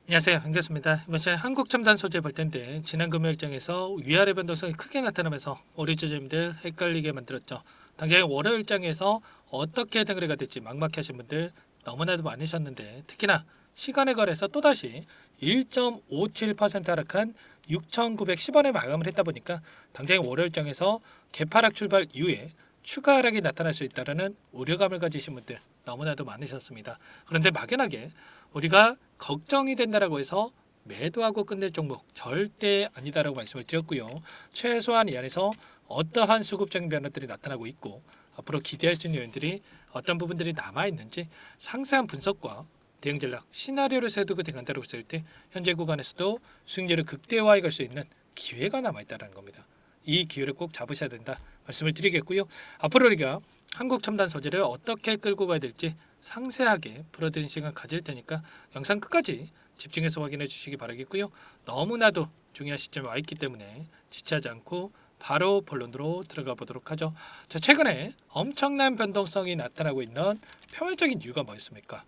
안녕하세요. 반갑습니다. 이번 시간 한국 첨단 소재 볼 텐데 지난 금요일장에서 위아래 변동성이 크게 나타나면서 우리 주주님들 헷갈리게 만들었죠. 당장 월요일장에서 어떻게 해가 될지 막막해 하신 분들 너무나도 많으셨는데 특히나 시간에 걸해서 또다시 1.57% 하락한 6,910원에 마감을 했다 보니까 당장 월요일장에서 개파락 출발 이후에 추가 하락이 나타날 수 있다는 우려감을 가지신 분들 너무나도 많으셨습니다. 그런데 막연하게 우리가 걱정이 된다라고 해서 매도하고 끝낼 종목 절대 아니다라고 말씀을 드렸고요. 최소한 이 안에서 어떠한 수급적인 변화들이 나타나고 있고 앞으로 기대할 수 있는 요인들이 어떤 부분들이 남아 있는지 상세한 분석과 대응 전략, 시나리오를 세우고 대응한다고 했을 때 현재 구간에서도 수익률을 극대화해 갈 수 있는 기회가 남아 있다는 겁니다. 이 기회를 꼭 잡으셔야 된다 말씀을 드리겠고요. 앞으로 우리가 한국 첨단 소재를 어떻게 끌고 가야 될지 상세하게 풀어드린 시간 가질 테니까 영상 끝까지 집중해서 확인해 주시기 바라겠고요. 너무나도 중요한 시점에 와 있기 때문에 지체하지 않고 바로 본론으로 들어가 보도록 하죠. 자, 최근에 엄청난 변동성이 나타나고 있는 표면적인 이유가 뭐였습니까?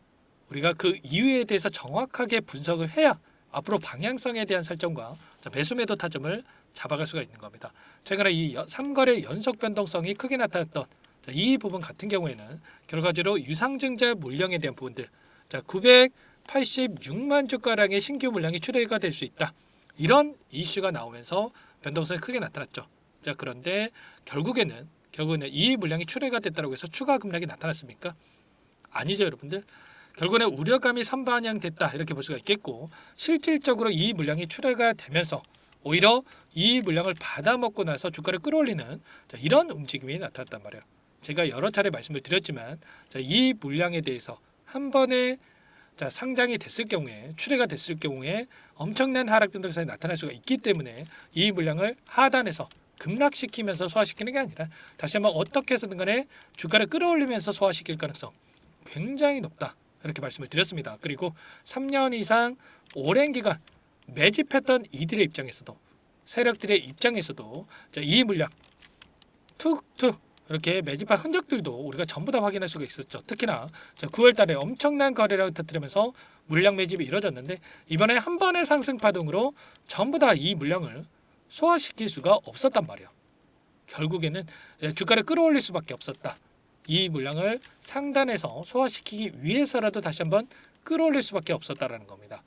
우리가 그 이유에 대해서 정확하게 분석을 해야 앞으로 방향성에 대한 설정과 매수 매도 타점을 잡아갈 수가 있는 겁니다. 최근에 이 3거래 연속 변동성이 크게 나타났던 이 부분 같은 경우에는 결과적으로 유상증자 물량에 대한 부분들 986만 주가량의 신규 물량이 출회가 될 수 있다. 이런 이슈가 나오면서 변동성이 크게 나타났죠. 자, 그런데 결국에는 이 물량이 출회가 됐다고 해서 추가 급락이 나타났습니까? 아니죠, 여러분들. 결국에는 우려감이 선반영됐다 이렇게 볼 수가 있겠고 실질적으로 이 물량이 출회가 되면서 오히려 이 물량을 받아먹고 나서 주가를 끌어올리는 이런 움직임이 나타났단 말이에요. 제가 여러 차례 말씀을 드렸지만 이 물량에 대해서 한 번에 상장이 됐을 경우에 출회가 됐을 경우에 엄청난 하락 변동성이 나타날 수가 있기 때문에 이 물량을 하단에서 급락시키면서 소화시키는 게 아니라 다시 한번 어떻게 해서든 간에 주가를 끌어올리면서 소화시킬 가능성 굉장히 높다. 이렇게 말씀을 드렸습니다. 그리고 3년 이상 오랜 기간 매집했던 이들의 입장에서도 세력들의 입장에서도 이 물량 툭툭 이렇게 매집한 흔적들도 우리가 전부 다 확인할 수가 있었죠. 특히나 9월 달에 엄청난 거래량을 터뜨리면서 물량 매집이 이루어졌는데 이번에 한 번의 상승 파동으로 전부 다 이 물량을 소화시킬 수가 없었단 말이에요. 결국에는 주가를 끌어올릴 수밖에 없었다. 이 물량을 상단에서 소화시키기 위해서라도 다시 한번 끌어올릴 수밖에 없었다라는 겁니다.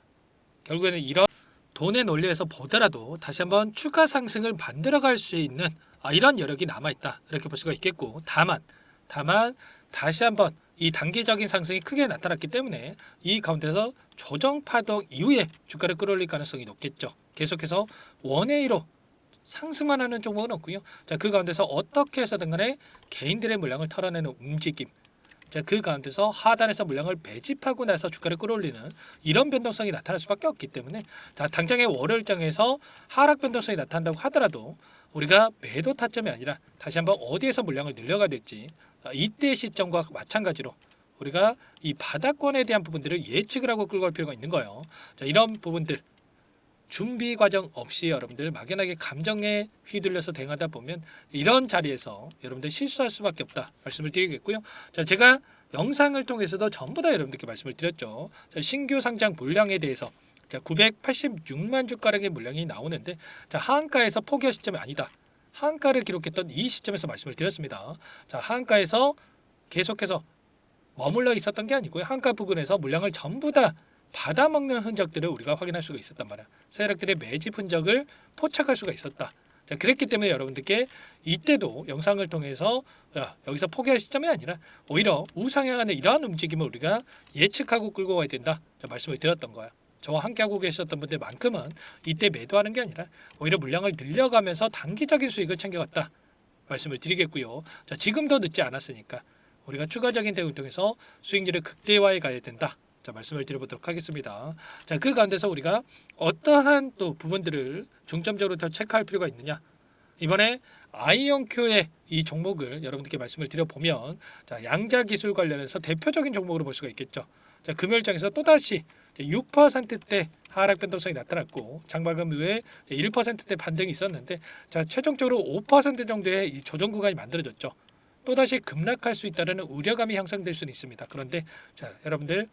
결국에는 이런 돈의 논리에서 보더라도 다시 한번 추가 상승을 만들어갈 수 있는 이런 여력이 남아있다 이렇게 볼 수가 있겠고 다만 다시 한번 이 단기적인 상승이 크게 나타났기 때문에 이 가운데서 조정 파동 이후에 주가를 끌어올릴 가능성이 높겠죠. 계속해서 원웨이로 상승만 하는 종목은 없고요. 그 가운데서 어떻게 해서든 간에 개인들의 물량을 털어내는 움직임 그 가운데서 하단에서 물량을 매집하고 나서 주가를 끌어올리는 이런 변동성이 나타날 수밖에 없기 때문에 당장의 월요일장에서 하락 변동성이 나타난다고 하더라도 우리가 매도 타점이 아니라 다시 한번 어디에서 물량을 늘려가야 될지 이때 시점과 마찬가지로 우리가 이 바닥권에 대한 부분들을 예측을 하고 끌고 갈 필요가 있는 거예요. 이런 부분들 준비 과정 없이 여러분들 막연하게 감정에 휘둘려서 대응하다 보면 이런 자리에서 여러분들 실수할 수밖에 없다 말씀을 드리겠고요. 제가 영상을 통해서도 전부 다 여러분들께 말씀을 드렸죠. 신규 상장 물량에 대해서 986만 주가량의 물량이 나오는데 하한가에서 포기할 시점이 아니다. 하한가를 기록했던 이 시점에서 말씀을 드렸습니다. 하한가에서 계속해서 머물러 있었던 게 아니고요. 하한가 부근에서 물량을 전부 다 받아먹는 흔적들을 우리가 확인할 수가 있었단 말이야. 세력들의 매집 흔적을 포착할 수가 있었다. 그랬기 때문에 여러분들께 이때도 영상을 통해서 여기서 포기할 시점이 아니라 오히려 우상향하는 이러한 움직임을 우리가 예측하고 끌고 가야 된다. 말씀을 드렸던 거야. 저와 함께하고 계셨던 분들만큼은 이때 매도하는 게 아니라 오히려 물량을 늘려가면서 단기적인 수익을 챙겨갔다. 말씀을 드리겠고요. 지금도 늦지 않았으니까 우리가 추가적인 대응을 통해서 수익률을 극대화해 가야 된다. 말씀을 드려보도록 하겠습니다. 그 가운데서 우리가 어떠한 또 부분들을 중점적으로 더 체크할 필요가 있느냐? 이번에 아이온큐의 이 종목을 여러분들께 말씀을 드려보면 양자 기술 관련해서 대표적인 종목으로 볼 수가 있겠죠. 금요일장에서 또다시 6%대 하락 변동성이 나타났고 장마감 이후에 1%대 반등이 있었는데 최종적으로 5% 정도의 이 조정 구간이 만들어졌죠. 또다시 급락할 수 있다는 우려감이 형성될 수는 있습니다. 그런데 여러분들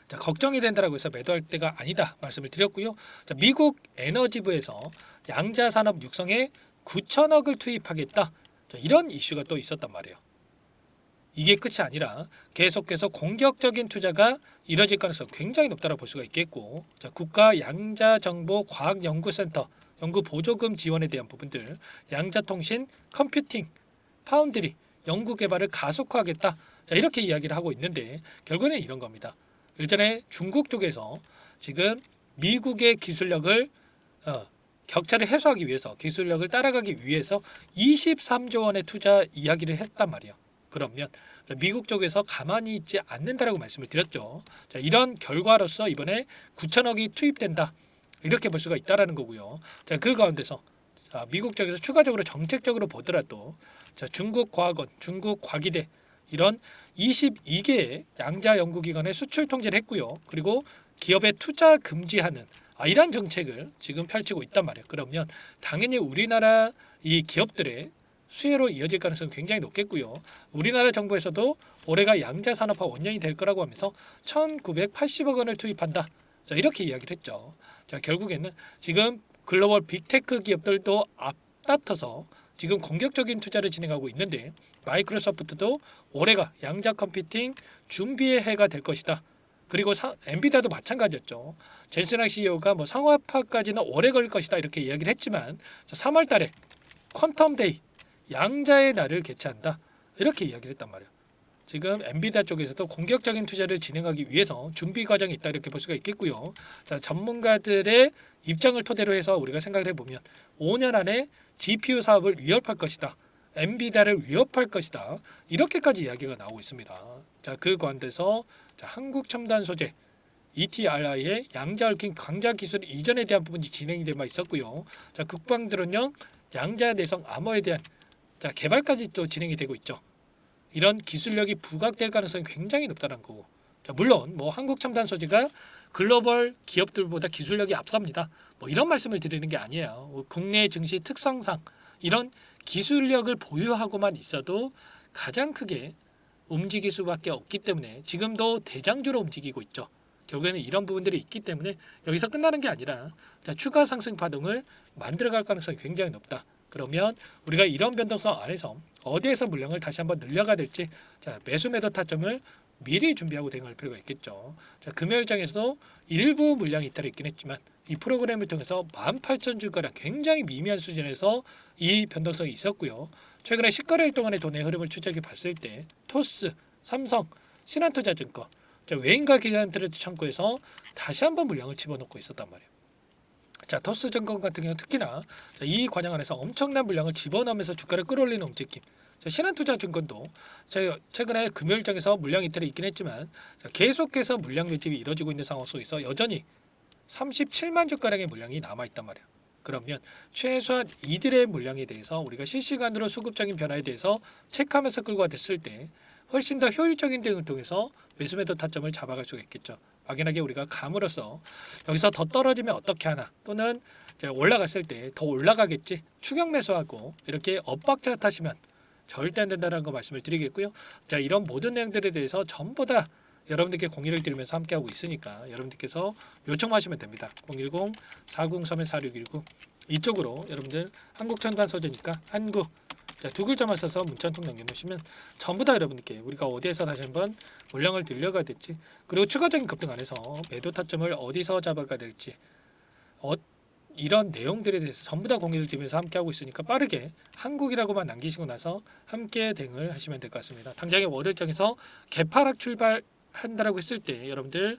자, 걱정이 된다라고 해서 매도할 때가 아니다 말씀을 드렸고요. 자, 미국 에너지부에서 양자 산업 육성에 9천억을 투입하겠다. 자, 이런 이슈가 또 있었단 말이에요. 이게 끝이 아니라 계속해서 공격적인 투자가 이뤄질 가능성이 굉장히 높다고 볼 수가 있겠고, 자, 국가 양자정보과학연구센터 연구 보조금 지원에 대한 부분들, 양자통신, 컴퓨팅, 파운드리 연구 개발을 가속화하겠다. 자, 이렇게 이야기를 하고 있는데 결국에는 이런 겁니다. 일전에 중국 쪽에서 지금 미국의 기술력을 격차를 해소하기 위해서, 기술력을 따라가기 위해서 23조 원의 투자 이야기를 했단 말이에요. 그러면 미국 쪽에서 가만히 있지 않는다라고 말씀을 드렸죠. 자, 이런 결과로서 이번에 9천억이 투입된다. 이렇게 볼 수가 있다라는 거고요. 자, 그 가운데서 미국 쪽에서 추가적으로 정책적으로 보더라도 자, 중국 과학원, 중국 과기대 이런 22개의 양자 연구기관에 수출 통제를 했고요. 그리고 기업의 투자 금지하는 이런 정책을 지금 펼치고 있단 말이에요. 그러면 당연히 우리나라 이 기업들의 수혜로 이어질 가능성이 굉장히 높겠고요. 우리나라 정부에서도 올해가 양자 산업화 원년이 될 거라고 하면서 1,980억 원을 투입한다. 자, 이렇게 이야기를 했죠. 자, 결국에는 지금 글로벌 빅테크 기업들도 앞다퉈서 지금 공격적인 투자를 진행하고 있는데 마이크로소프트도 올해가 양자 컴퓨팅 준비의 해가 될 것이다. 그리고 엔비디아도 마찬가지였죠. 젠슨학 CEO가 뭐 상업화까지는 오래 걸릴 것이다 이렇게 이야기를 했지만 3월 달에 퀀텀 데이 양자의 날을 개최한다. 이렇게 이야기를 했단 말이에요. 지금 엔비디아 쪽에서도 공격적인 투자를 진행하기 위해서 준비 과정이 있다 이렇게 볼 수가 있겠고요. 자, 전문가들의 입장을 토대로 해서 우리가 생각을 해보면 5년 안에 GPU 사업을 위협할 것이다. 엔비디아를 위협할 것이다. 이렇게까지 이야기가 나오고 있습니다. 자, 그 관돼서 한국 첨단 소재 ETRI의 양자 얽힌 강자 기술 이전에 대한 부분이 진행이 돼 있었고요. 자, 국방들은요 양자 내성 암호에 대한 개발까지 또 진행이 되고 있죠. 이런 기술력이 부각될 가능성이 굉장히 높다는 거고. 자, 물론 뭐 한국 첨단 소재가 글로벌 기업들보다 기술력이 앞섭니다. 뭐 이런 말씀을 드리는 게 아니에요. 국내 증시 특성상 이런 기술력을 보유하고만 있어도 가장 크게 움직일 수밖에 없기 때문에 지금도 대장주로 움직이고 있죠. 결국에는 이런 부분들이 있기 때문에 여기서 끝나는 게 아니라 추가 상승 파동을 만들어갈 가능성이 굉장히 높다. 그러면 우리가 이런 변동성 안에서 어디에서 물량을 다시 한번 늘려가야 될지 매수 매도 타점을 미리 준비하고 대응할 필요가 있겠죠. 자, 금요일장에서도 일부 물량이 이탈이 있긴 했지만 이 프로그램을 통해서 18,000주가량 굉장히 미미한 수준에서 이 변동성이 있었고요. 최근에 10거래일 동안의 돈의 흐름을 추적해 봤을 때 토스, 삼성, 신한투자증권 외인과 기관들의 창고에서 다시 한번 물량을 집어넣고 있었단 말이에요. 자, 토스증권 같은 경우 특히나 이 과정 안에서 엄청난 물량을 집어넣으면서 주가를 끌어올리는 움직임. 신한투자증권도 최근에 금요일장에서 물량 이탈이 있긴 했지만 계속해서 물량 매집이 이루어지고 있는 상황 속에서 여전히 37만 주가량의 물량이 남아있단 말이에요. 그러면 최소한 이들의 물량에 대해서 우리가 실시간으로 수급적인 변화에 대해서 체크하면서 끌고 갔을 때 훨씬 더 효율적인 대응을 통해서 매수 매도 타점을 잡아갈 수가 있겠죠. 막연하게 우리가 감으로써 여기서 더 떨어지면 어떻게 하나 또는 올라갔을 때 더 올라가겠지 추격 매수하고 이렇게 엇박자 타시면 절대 안 된다는 거 말씀을 드리겠고요. 자, 이런 모든 내용들에 대해서 전부 다 여러분들께 공유를 드리면서 함께하고 있으니까 여러분들께서 요청하시면 됩니다. 010-4031-4619 이쪽으로 여러분들 한국첨단 소재니까 한국 두 글자만 써서 문자 한 통 남겨놓으시면 전부 다 여러분들께 우리가 어디에서 다시 한번 물량을 늘려가야 될지 그리고 추가적인 급등 안에서 매도 타점을 어디서 잡아가야 될지 이런 내용들에 대해서 전부 다 공유를 드리면서 함께하고 있으니까 빠르게 한국이라고만 남기시고 나서 함께 대응을 하시면 될 것 같습니다. 당장의 월요일장에서 개파락 출발한다라고 했을 때 여러분들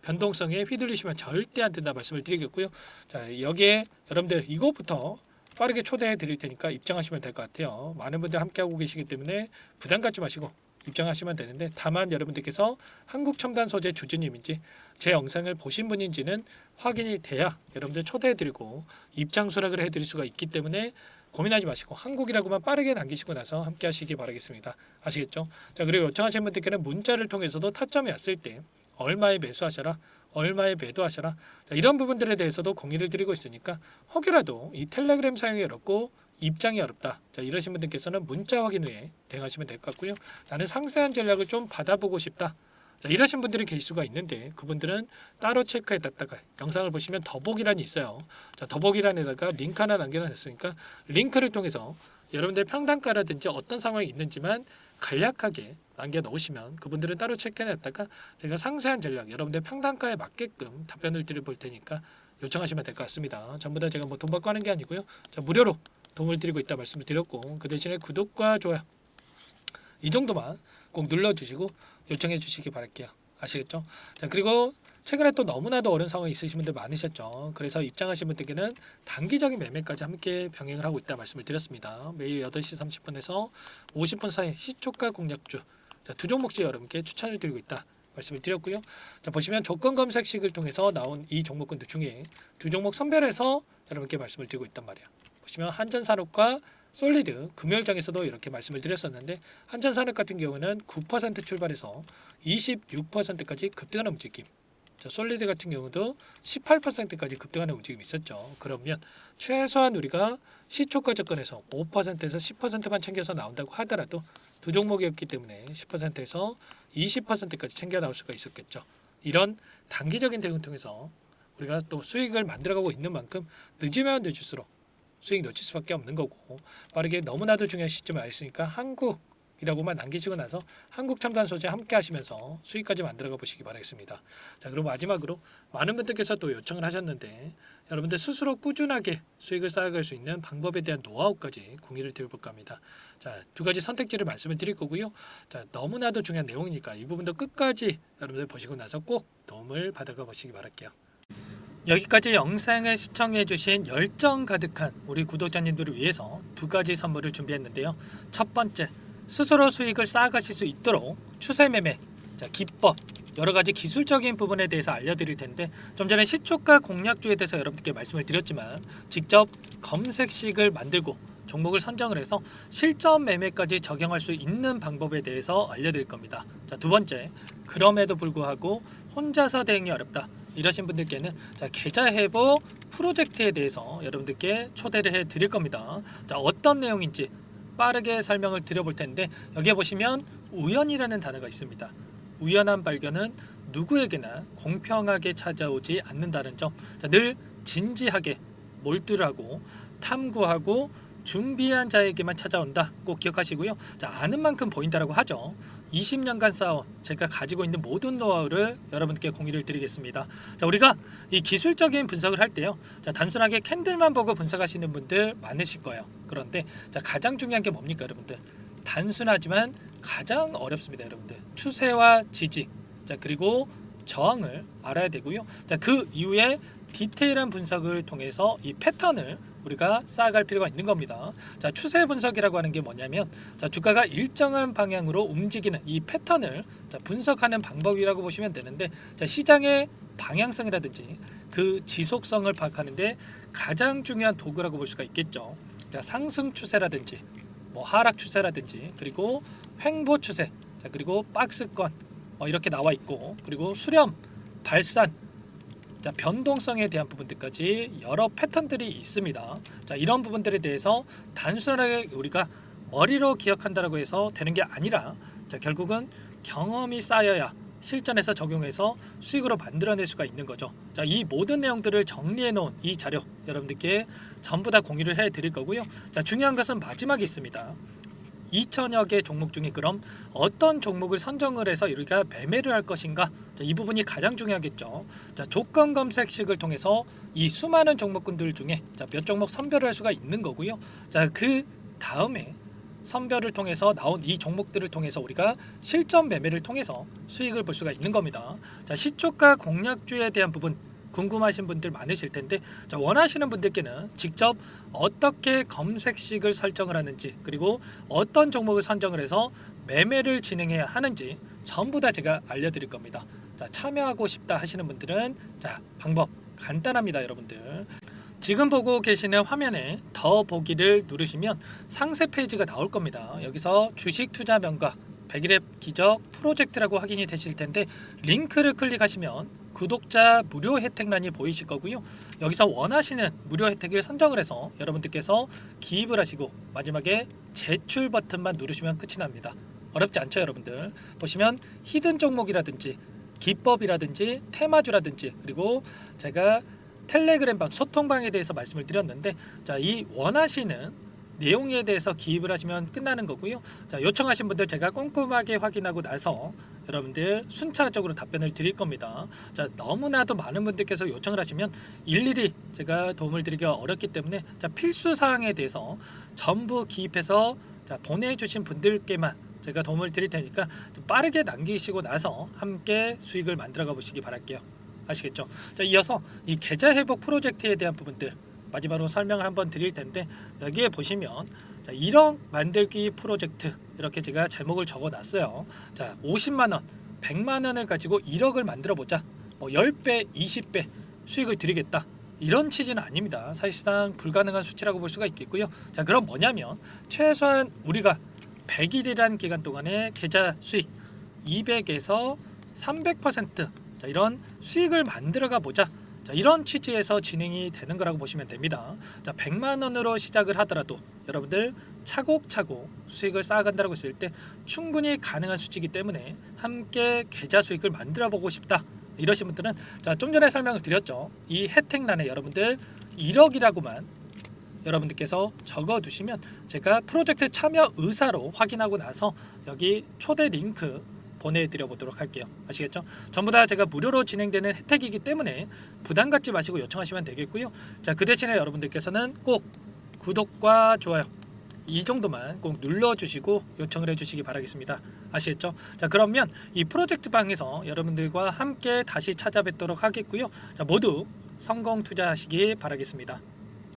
변동성에 휘둘리시면 절대 안 된다 말씀을 드리겠고요. 자, 여기에 여러분들 이것부터 빠르게 초대해 드릴 테니까 입장하시면 될 것 같아요. 많은 분들 함께하고 계시기 때문에 부담 갖지 마시고 입장하시면 되는데 다만 여러분들께서 한국 첨단 소재 주주님인지 제 영상을 보신 분인지는 확인이 돼야 여러분들 초대해 드리고 입장 수락을 해 드릴 수가 있기 때문에 고민하지 마시고 한국이라고만 빠르게 남기시고 나서 함께 하시기 바라겠습니다. 아시겠죠? 자, 그리고 요청하신 분들께는 문자를 통해서도 타점이 왔을 때 얼마에 매수하셔라 얼마에 매도하셔라 이런 부분들에 대해서도 공유를 드리고 있으니까 혹여라도 이 텔레그램 사용이 어렵고 입장이 어렵다 이러신 분들께서는 문자 확인 후에 대응하시면 될 것 같고요. 나는 상세한 전략을 좀 받아보고 싶다 자, 이러신 분들이 계실 수가 있는데 그분들은 따로 체크해놨다가 영상을 보시면 더보기란이 있어요. 자, 더보기란에다가 링크 하나 남겨놨으니까 링크를 통해서 여러분들 평단가라든지 어떤 상황이 있는지만 간략하게 남겨놓으시면 그분들은 따로 체크해놨다가 제가 상세한 전략 여러분들 평단가에 맞게끔 답변을 드려볼 테니까 요청하시면 될 것 같습니다. 전부 다 제가 뭐 돈 받고 하는 게 아니고요. 자, 무료로 도움을 드리고 있다 말씀을 드렸고 그 대신에 구독과 좋아요 이 정도만 꼭 눌러주시고 요청해 주시기 바랄게요. 아시겠죠? 자, 그리고 최근에 또 너무나도 어려운 상황이 있으신 분들 많으셨죠. 그래서 입장하신 분들께는 단기적인 매매까지 함께 병행을 하고 있다 말씀을 드렸습니다. 매일 8시 30분에서 50분 사이 시초가 공략주 자, 두 종목씩 여러분께 추천을 드리고 있다 말씀을 드렸고요. 자, 보시면 조건 검색식을 통해서 나온 이 종목군들 중에 두 종목 선별해서 여러분께 말씀을 드리고 있단 말이야. 보시면 한전산업과 솔리드 금요일장에서도 이렇게 말씀을 드렸었는데 한전산업 같은 경우는 9% 출발해서 26%까지 급등하는 움직임. 자, 솔리드 같은 경우도 18%까지 급등하는 움직임이 있었죠. 그러면 최소한 우리가 시초가 접근해서 5%에서 10%만 챙겨서 나온다고 하더라도 두 종목이었기 때문에 10%에서 20%까지 챙겨 나올 수가 있었겠죠. 이런 단기적인 대응을 통해서 우리가 또 수익을 만들어가고 있는 만큼 늦으면 늦을수록 수익 놓칠 수밖에 없는 거고 빠르게 너무나도 중요한 시점에 와 있으니까 한국이라고만 남기시고 나서 한국 첨단 소재 함께 하시면서 수익까지 만들어가 보시기 바라겠습니다. 자, 그리고 마지막으로 많은 분들께서 또 요청을 하셨는데 여러분들 스스로 꾸준하게 수익을 쌓아갈 수 있는 방법에 대한 노하우까지 공유를 드려볼까 합니다. 자, 두 가지 선택지를 말씀을 드릴 거고요. 자, 너무나도 중요한 내용이니까 이 부분도 끝까지 여러분들 보시고 나서 꼭 도움을 받아가 보시기 바랄게요. 여기까지 영상을 시청해주신 열정 가득한 우리 구독자님들을 위해서 두 가지 선물을 준비했는데요. 첫 번째, 스스로 수익을 쌓아가실 수 있도록 추세 매매, 자, 기법, 여러 가지 기술적인 부분에 대해서 알려드릴 텐데 좀 전에 시초가 공략주에 대해서 여러분들께 말씀을 드렸지만 직접 검색식을 만들고 종목을 선정을 해서 실전 매매까지 적용할 수 있는 방법에 대해서 알려드릴 겁니다. 자, 두 번째, 그럼에도 불구하고 혼자서 대응이 어렵다. 이러신 분들께는 자, 계좌 회복 프로젝트에 대해서 여러분들께 초대를 해 드릴 겁니다. 자, 어떤 내용인지 빠르게 설명을 드려볼 텐데 여기에 보시면 우연이라는 단어가 있습니다. 우연한 발견은 누구에게나 공평하게 찾아오지 않는다는 점. 자, 늘 진지하게 몰두하고 탐구하고 준비한 자에게만 찾아온다. 꼭 기억하시고요. 자, 아는 만큼 보인다라고 하죠. 20년간 쌓아온 제가 가지고 있는 모든 노하우를 여러분께 공유를 드리겠습니다. 자, 우리가 이 기술적인 분석을 할 때요. 자, 단순하게 캔들만 보고 분석하시는 분들 많으실 거예요. 그런데 자, 가장 중요한 게 뭡니까, 여러분들? 단순하지만 가장 어렵습니다, 여러분들. 추세와 지지, 자, 그리고 저항을 알아야 되고요. 자, 그 이후에 디테일한 분석을 통해서 이 패턴을 우리가 쌓아갈 필요가 있는 겁니다. 자, 추세 분석이라고 하는 게 뭐냐면 자, 주가가 일정한 방향으로 움직이는 이 패턴을 자, 분석하는 방법이라고 보시면 되는데 자, 시장의 방향성이라든지 그 지속성을 파악하는데 가장 중요한 도구라고 볼 수가 있겠죠. 자, 상승 추세라든지 뭐 하락 추세라든지 그리고 횡보 추세, 자, 그리고 박스권 이렇게 나와 있고 그리고 수렴, 발산, 자, 변동성에 대한 부분들까지 여러 패턴들이 있습니다. 자, 이런 부분들에 대해서 단순하게 우리가 머리로 기억한다라고 해서 되는 게 아니라 자, 결국은 경험이 쌓여야 실전에서 적용해서 수익으로 만들어낼 수가 있는 거죠. 자, 이 모든 내용들을 정리해 놓은 이 자료 여러분들께 전부 다 공유를 해 드릴 거고요. 자, 중요한 것은 마지막에 있습니다. 2천여 개 종목 중에 그럼 어떤 종목을 선정을 해서 우리가 매매를 할 것인가? 자, 이 부분이 가장 중요하겠죠. 자, 조건 검색식을 통해서 이 수많은 종목군들 중에 자, 몇 종목 선별을 할 수가 있는 거고요. 자, 그 다음에 선별을 통해서 나온 이 종목들을 통해서 우리가 실전 매매를 통해서 수익을 볼 수가 있는 겁니다. 자, 시초가 공략주에 대한 부분 궁금하신 분들 많으실 텐데 자, 원하시는 분들께는 직접 어떻게 검색식을 설정을 하는지 그리고 어떤 종목을 선정을 해서 매매를 진행해야 하는지 전부 다 제가 알려드릴 겁니다. 자, 참여하고 싶다 하시는 분들은 자, 방법 간단합니다, 여러분들. 지금 보고 계시는 화면에 더 보기를 누르시면 상세 페이지가 나올 겁니다. 여기서 주식 투자 명가 100일의 기적 프로젝트라고 확인이 되실 텐데 링크를 클릭하시면 구독자 무료 혜택란이 보이실 거고요. 여기서 원하시는 무료 혜택을 선정을 해서 여러분들께서 기입을 하시고 마지막에 제출 버튼만 누르시면 끝이 납니다. 어렵지 않죠, 여러분들. 보시면 히든 종목이라든지 기법이라든지 테마주라든지 그리고 제가 텔레그램방 소통방에 대해서 말씀을 드렸는데 자, 이 원하시는 내용에 대해서 기입을 하시면 끝나는 거고요. 자, 요청하신 분들 제가 꼼꼼하게 확인하고 나서 여러분들 순차적으로 답변을 드릴 겁니다. 자, 너무나도 많은 분들께서 요청을 하시면 일일이 제가 도움을 드리기가 어렵기 때문에 자, 필수 사항에 대해서 전부 기입해서 자, 보내주신 분들께만 제가 도움을 드릴 테니까 좀 빠르게 남기시고 나서 함께 수익을 만들어가 보시기 바랄게요. 아시겠죠? 자, 이어서 이 계좌 회복 프로젝트에 대한 부분들 마지막으로 설명을 한번 드릴 텐데 여기에 보시면 자, 1억 만들기 프로젝트 이렇게 제가 제목을 적어 놨어요. 자, 50만 원, 100만 원을 가지고 1억을 만들어 보자. 뭐 10배, 20배 수익을 드리겠다. 이런 취지는 아닙니다. 사실상 불가능한 수치라고 볼 수가 있겠고요. 자, 그럼 뭐냐면 최소한 우리가 100일이라는 기간 동안에 계좌 수익 200에서 300% 자, 이런 수익을 만들어가 보자. 자, 이런 취지에서 진행이 되는 거라고 보시면 됩니다. 자, 100만 원으로 시작을 하더라도 여러분들 차곡차곡 수익을 쌓아간다고 했을 때 충분히 가능한 수치이기 때문에 함께 계좌 수익을 만들어 보고 싶다. 이러신 분들은 자, 좀 전에 설명을 드렸죠. 이 혜택란에 여러분들 1억이라고만 여러분들께서 적어두시면 제가 프로젝트 참여 의사로 확인하고 나서 여기 초대 링크 보내드려 보도록 할게요. 아시겠죠? 전부 다 제가 무료로 진행되는 혜택이기 때문에 부담 갖지 마시고 요청하시면 되겠고요. 자, 그 대신에 여러분들께서는 꼭 구독과 좋아요 이 정도만 꼭 눌러주시고 요청을 해주시기 바라겠습니다. 아시겠죠? 자, 그러면 이 프로젝트 방에서 여러분들과 함께 다시 찾아뵙도록 하겠고요. 자, 모두 성공 투자하시기 바라겠습니다.